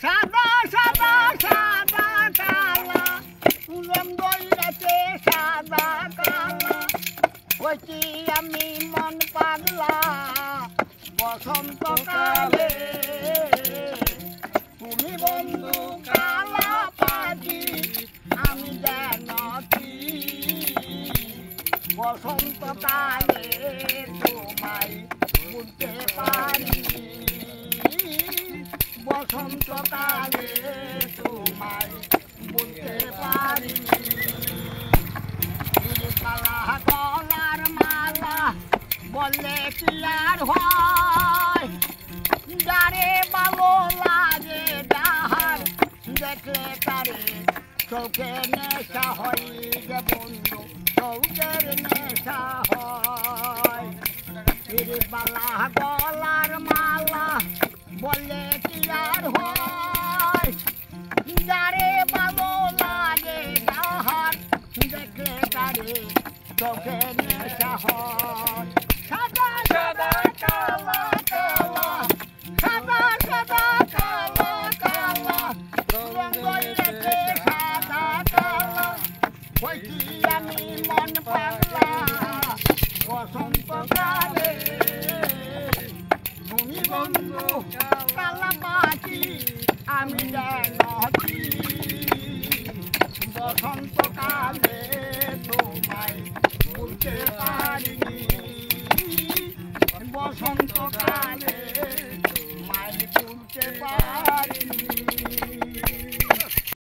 সাদা সাদা সাদা কালা উলম দইরাতে সাদা কালা হইছি আমি মন পাগলা বসন্ত কালে তুমি বন্ধু কালা পাখি আমি যেন কি বসন্ত কালে তোমায় বুঝতে পারি বসন্ত কালে তোমায় বুঝতে পারি মালা গলার মালা বললে কি আর হয় যারে ভালো লাগে যাহার দেখলে তারে চোখে নেশা হয় যে বন্ধু চৌকের নেশা হয় মালা গলার মালা বললে কি আর হয় যারে ভালো লাগে যাহার দেখলে তারে চোখে নেশা হয় সাদা সাদা কালা কালা সাদা সাদা কালা কালা রঙইলেতে সাদা কালা হইছি আমি মন পাগলা বসন্ত কালে তুমি বন্ধু কালা পাখি আমি যেন